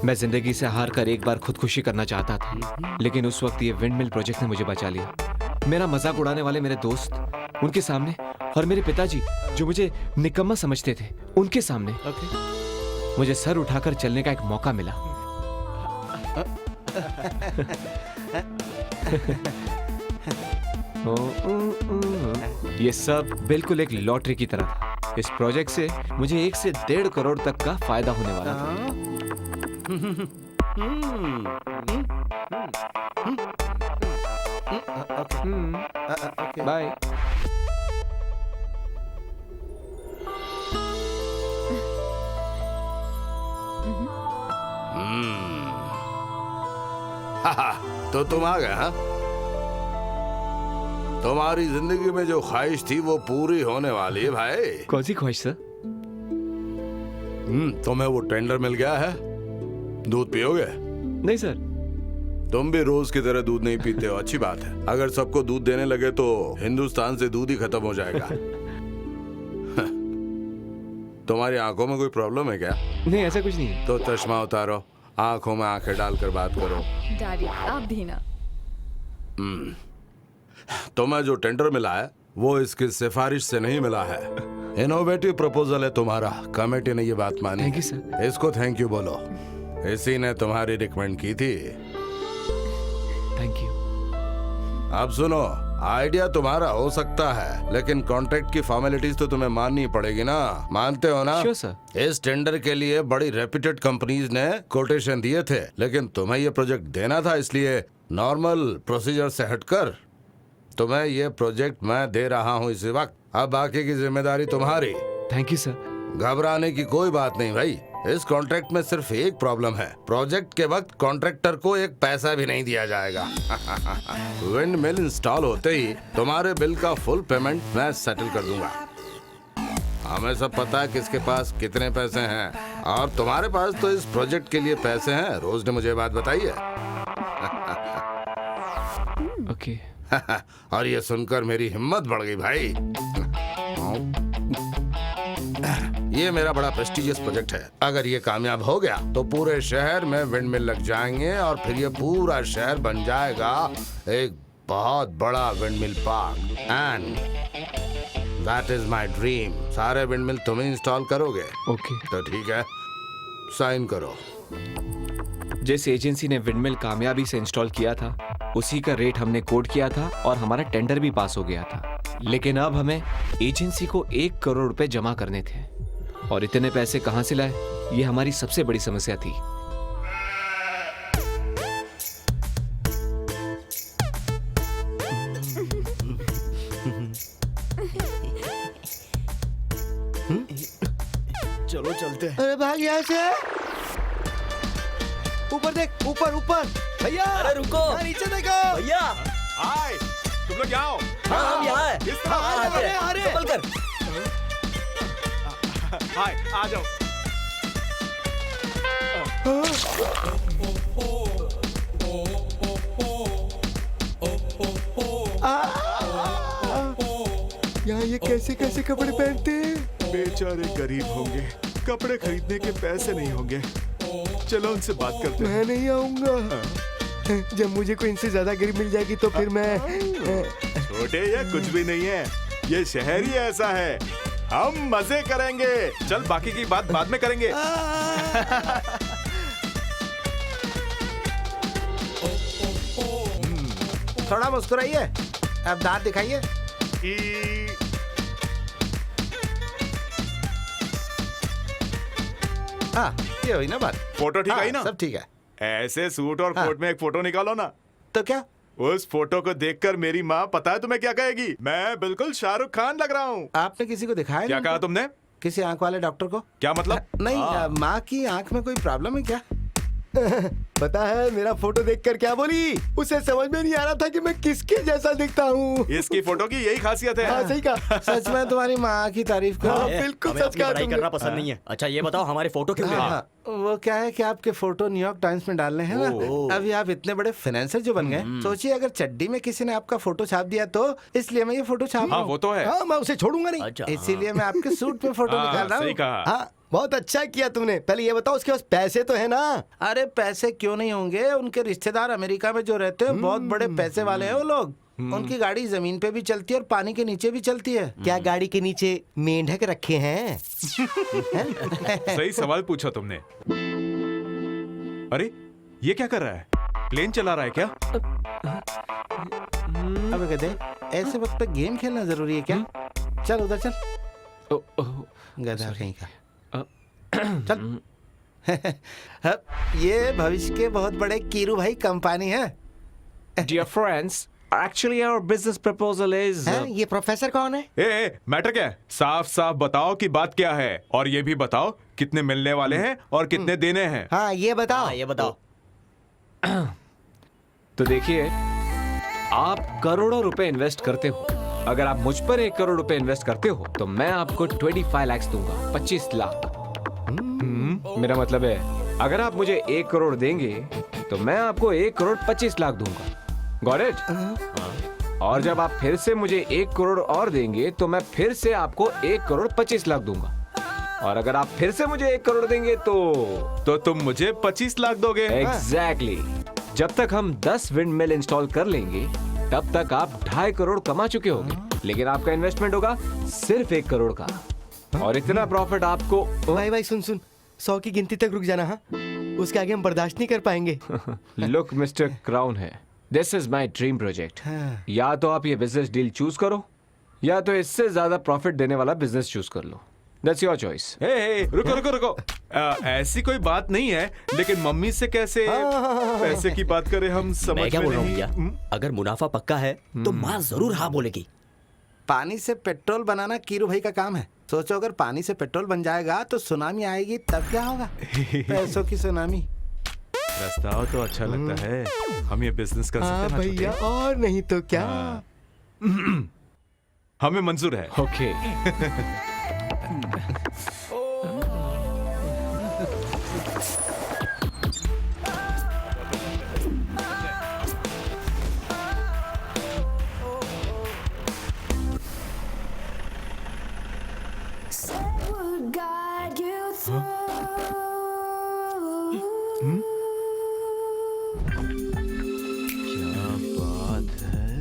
मैं जिंदगी से हार कर एक बार खुदकुशी करना चाहता था, लेकिन उस वक्त ये विंड मिल प्रोजेक्ट ने मुझे बचा लिया। मेरा मजाक उड़ाने वाले मेरे दोस्त, उनके सामने, और मेरे पिताजी जो मुझे निकम्मा समझते थे, उनके सामने मुझे सर उठाकर चलने का एक मौका मिला। ये सब बिल्कुल एक लॉटरी की तरह था। इस प्रोजेक्ट से मुझे 1 से 1.5 करोड़ तक का फायदा होने वाला था। बाय। तो तुम आ गए, हाँ? तुम्हारी जिंदगी में जो ख्वाहिश थी वो पूरी होने वाली है भाई। कौन सी ख्वाहिश सर? तुम्हें वो टेंडर मिल गया है, दूध पियोगे? नहीं सर। तुम भी रोज की तरह दूध नहीं पीते हो, अच्छी बात है। अगर सबको दूध देने लगे तो हिंदुस्तान से दूध ही खत्म हो जाएगा। तुम्हारी आंखों में कोई प्रॉब्लम है क्या? नहीं, ऐसा कुछ नहीं है। तो चश्मा उतारो, आंखों में आंखें डालकर बात करो। डैडी आप भी ना। तुम्हें जो टेंडर मिला है वो इसकी सिफारिश से नहीं मिला है। इनोवेटिव प्रपोजल है तुम्हारा, कमेटी ने ये बात मानी। Thank you sir. इसको थैंक यू बोलो, इसी ने तुम्हारी रिकमेंड की थी। Thank you. अब सुनो, आइडिया तुम्हारा हो सकता है, लेकिन कॉन्ट्रैक्ट की फॉर्मेलिटीज तो तुम्हें माननी पड़ेगी ना। मानते हो ना? Sure sir. इस टेंडर के लिए बड़ी रेप्यूटेड कंपनीज ने कोटेशन दिए थे, लेकिन तुम्हें ये प्रोजेक्ट देना था, इसलिए नॉर्मल प्रोसीजर से हटकर तुम्हें ये प्रोजेक्ट मैं दे रहा हूँ इसी वक्त। अब बाकी की जिम्मेदारी तुम्हारी। Thank you sir. घबराने की कोई बात नहीं भाई। इस कॉन्ट्रैक्ट में सिर्फ एक प्रॉब्लम है, प्रोजेक्ट के वक्त कॉन्ट्रैक्टर को एक पैसा भी नहीं दिया जाएगा। विंड मिल इंस्टॉल होते ही तुम्हारे बिल का फुल पेमेंट मैं सेटल कर दूंगा। हमें सब पता है किसके पास कितने पैसे हैं, और तुम्हारे पास तो इस प्रोजेक्ट के लिए पैसे हैं। रोज ने मुझे बात बताई है। ओके। और ये सुनकर मेरी हिम्मत बढ़ गई भाई। ये मेरा बड़ा प्रेस्टिजियस प्रोजेक्ट है। अगर ये कामयाब हो गया तो पूरे शहर में विंड मिल लग जाएंगे और फिर ये पूरा शहर बन जाएगा एक बहुत बड़ा wind mill park. And that is my dream. सारे विंड मिल तुम ही इंस्टॉल करोगे? ओके। तो ठीक है, साइन करो। जिस एजेंसी ने विंडमिल कामयाबी से इंस्टॉल किया था, उसी का रेट हमने कोट किया था और हमारा टेंडर भी पास हो गया था। लेकिन अब हमें एजेंसी को 1 करोड़ रुपए जमा करने थे, और इतने पैसे कहां से लाए, ये हमारी सबसे बड़ी समस्या थी। चलो चलते हैं। अरे भाग यहाँ से। ऊपर देख, ऊपर ऊपर। भैया अरे रुको, नीचे देखो भैया। हाय, तुम लोग यहाँ आओ। हाँ हम यहाँ हैं। इस तरफ हाँ, आते हैं। अरे। चप्पल कर। हाय, आ जाओ। यहाँ ये कैसे कैसे कपड़े पहनते हैं? बेचारे गरीब होंगे, कपड़े खरीदने के पैसे नहीं होंगे। चलो उनसे बात करते हैं। मैं नहीं आऊंगा। जब मुझे कोई इनसे ज्यादा गरीब मिल जाएगी तो फिर मैं छोटे ये कुछ भी नहीं है, ये शहर ही ऐसा है। हम मजे करेंगे। चल बाकी की बात बाद में करेंगे। थोड़ा मुस्कुराइए, अब दांत दिखाइए। हाँ, ये हुई ना बात। फोटो ठीक आई ना? सब ठीक है। ऐसे सूट और कोट में एक फोटो निकालो ना। तो क्या? उस फोटो को देखकर मेरी माँ पता है तुम्हें क्या कहेगी? मैं बिल्कुल शाहरुख खान लग रहा हूँ। आपने किसी को दिखाया? क्या कहा तुमने? किसी आंख वाले डॉक्टर को? क्या मतलब? नहीं, माँ की आंख में कोई प्रॉब्लम है क्या? पता है मेरा फोटो देखकर क्या बोली? उसे समझ में नहीं आ रहा था कि मैं किसके जैसा दिखता हूँ। इसकी फोटो की यही खासियत है। हाँ, सही कहा। सच में तुम्हारी माँ की तारीफ करो। हाँ, बिल्कुल हमें सच अपनी कहा पढ़ाई तुमने। करना पसंद नहीं है। अच्छा ये बताओ हमारे फोटो क्यों ले रहे हैं? वो क्या है कि आपके फोटो न्यूयॉर्क टाइम्स में डालने हैं ना। अभी आप इतने बड़े फाइनेंसर जो बन गए, सोचिए अगर चड्डी में किसी ने आपका फोटो छाप दिया तो, इसलिए मैं ये फोटो छाप रहा हाँ हूँ। वो तो है। हाँ, मैं उसे छोड़ूंगा नहीं। अच्छा, इसीलिए मैं आपके सूट पे फोटो हाँ, निकाल रहा हूँ। सही कहा। हाँ, बहुत अच्छा किया तुमने। पहले ये बताओ उसके पास पैसे तो है ना? अरे पैसे क्यों नहीं होंगे, उनके रिश्तेदार अमेरिका में जो रहते हैं बहुत बड़े पैसे वाले हैं वो लोग। उनकी गाड़ी जमीन पे भी चलती है और पानी के नीचे भी चलती है। क्या गाड़ी के नीचे मेंढक रखे हैं? सही सवाल पूछा तुमने। अरे ये क्या कर रहा है? प्लेन चला रहा है क्या? अब गधे, ऐसे वक्त पे गेम खेलना जरूरी है क्या? चल उधर चल, गधा कहीं का। चल। ये भविष्य के बहुत बड़े कीरू भाई कंपनी है। Dear friends, actually our business proposal is हैं? ये प्रोफेसर कौन है? ए, मैटर क्या है? साफ साफ बताओ कि बात क्या है, और ये भी बताओ कितने मिलने वाले हैं और कितने देने हैं। हाँ ये बताओ। हाँ ये बताओ। तो देखिए, आप करोड़ों रुपए इन्वेस्ट करते हो। अगर आप मुझ पर 1 करोड़ रुपए इन्वेस्ट करते हो तो मैं आपको 25 लाख दूंगा, 25 लाख। मेरा मतलब है, अगर आप मुझे 1 करोड़ देंगे तो मैं आपको 1 करोड़ 25 लाख दूंगा। Got it? और जब आप फिर से मुझे 1 करोड़ और देंगे तो मैं फिर से आपको 1 करोड़ 25 लाख दूंगा। और अगर आप फिर से मुझे 1 करोड़ देंगे तो तुम मुझे 25 लाख दोगे? एग्जैक्टली। जब तक हम 10 विंड मिल इंस्टॉल कर लेंगे तब तक आप 2.5 करोड़ कमा चुके होंगे, लेकिन आपका इन्वेस्टमेंट होगा सिर्फ 1 करोड़ का। और इतना प्रॉफिट आपको भाई सुन 100 की गिनती तक रुक जाना। हाँ, उसके आगे हम बर्दाश्त नहीं कर पाएंगे। लुक मिस्टर क्राउन है, this is my dream project. या तो आप ये बिजनेस डील चूज करो या तो इससे ज्यादा प्रॉफिट देने वाला बिजनेस चूज कर लो। That's your choice. रुको। ऐसी कोई बात नहीं है, लेकिन मम्मी से कैसे पैसे की बात करें, हम समझ मैं क्या में बोल रहा हूँ नहीं। भैया, अगर मुनाफा पक्का है तो माँ जरूर हाँ बोलेगी। पानी से पेट्रोल बनाना कीरू भाई का काम है। सोचो अगर पानी से पेट्रोल बन जाएगा तो सुनामी आएगी, तब क्या होगा? पैसों की सुनामी। रास्ता तो अच्छा लगता है, हम ये बिजनेस कर हाँ सकते हैं ना भैया, छोटे? और नहीं तो क्या। हमें मंजूर है। Okay. would guide you through. क्या बात है?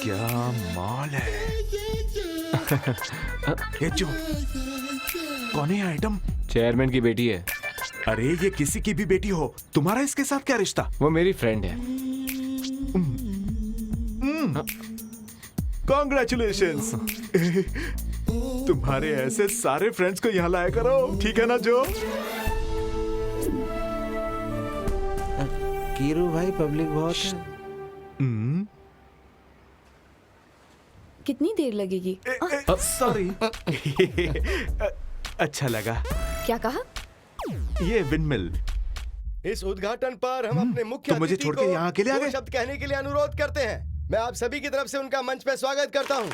क्या माल है? ये जो कौन है ये आइटम? चेयरमैन की बेटी है। अरे ये किसी की भी बेटी हो, तुम्हारा इसके साथ क्या रिश्ता? वो मेरी फ्रेंड है। कॉन्ग्रेचुलेशंस। तुम्हारे ऐसे सारे फ्रेंड्स को यहाँ लाया करो, ठीक है ना जो? कीरू भाई पब्लिक बहुत है। कितनी देर लगेगी? सॉरी। अच्छा लगा। क्या कहा? ये विंडमिल। इस उद्घाटन पर हम अपने मुख्य तो मुझे अतिथि छोड़ के को यहाँ अकेले आ दो गए? शब्द कहने के लिए अनुरोध करते हैं। मैं आप सभी की तरफ से उनका मंच पे स्वागत करता हूँ।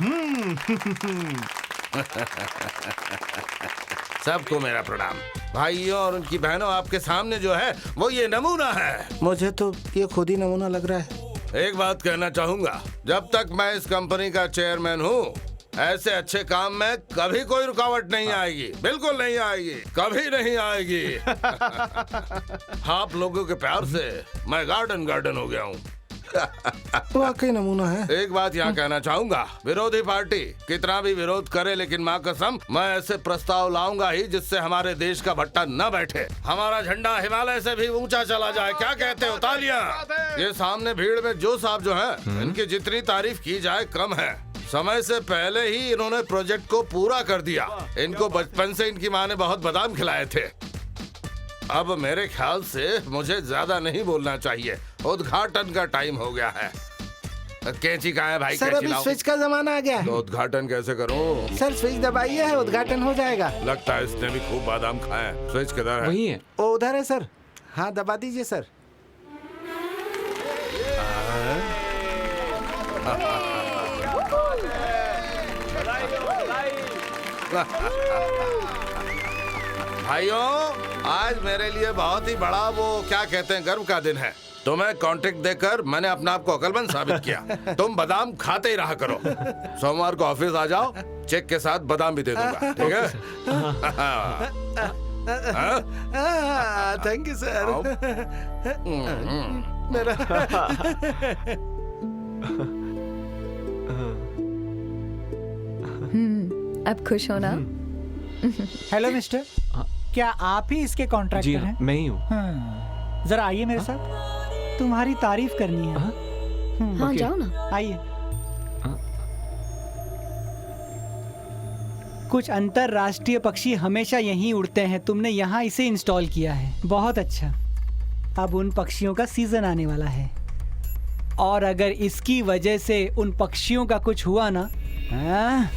सबको मेरा प्रणाम। भाइयों और उनकी बहनों, आपके सामने जो है वो ये नमूना है। मुझे तो ये खुद ही नमूना लग रहा है। एक बात कहना चाहूंगा, जब तक मैं इस कंपनी का चेयरमैन हूँ, ऐसे अच्छे काम में कभी कोई रुकावट नहीं आएगी, बिल्कुल नहीं आएगी, कभी नहीं आएगी। आप लोगों के प्यार से मैं गार्डन हो गया हूँ। वाकई नमूना है। एक बात यहाँ कहना चाहूंगा, विरोधी पार्टी कितना भी विरोध करे, लेकिन माँ कसम मैं ऐसे प्रस्ताव लाऊंगा ही जिससे हमारे देश का भट्टा न बैठे, हमारा झंडा हिमालय से भी ऊंचा चला जाए। क्या कहते हो? तालियां। ये सामने भीड़ में जो साहब जो हैं, इनकी जितनी तारीफ की जाए कम है। समय से पहले ही इन्होंने प्रोजेक्ट को पूरा कर दिया। इनको बचपन से इनकी माँ ने बहुत बादाम खिलाए थे। अब मेरे ख्याल से मुझे ज्यादा नहीं बोलना चाहिए, उद्घाटन का टाइम हो गया है। कैंची कहाँ है भाई? सर अभी स्विच का जमाना आ गया है। तो उद्घाटन कैसे करूं? सर स्विच दबाइए है, उद्घाटन हो जाएगा। लगता है इसने भी खूब बादाम खाए। स्विच किधर है? वही है। ओ उधर है सर। हाँ दबा दीजिए सर। भाइयों, आज मेरे लिए बहुत ही बड़ा वो क्या कहते हैं गर्व का दिन है। तुम्हें कॉन्ट्रैक्ट देकर मैंने अपने आप को अकलमंद साबित किया। तुम बादाम खाते ही रहा करो। सोमवार को ऑफिस आ जाओ, चेक के साथ बादाम भी दे दूंगा, ठीक है? Thank you sir. अब खुश हो ना? हेलो मिस्टर, क्या आप ही इसके जी कॉन्ट्रैक्टर हाँ, हैं? मैं ही हूँ। हाँ, जरा आइए मेरे साथ, तुम्हारी तारीफ करनी है। हाँ ओके। जाओ ना। आइए। कुछ अंतरराष्ट्रीय पक्षी हमेशा यहीं उड़ते हैं, तुमने यहाँ इसे इंस्टॉल किया है, बहुत अच्छा। अब उन पक्षियों का सीजन आने वाला है, और अगर इसकी वजह से उन पक्षियों का कुछ हुआ ना, हाँ?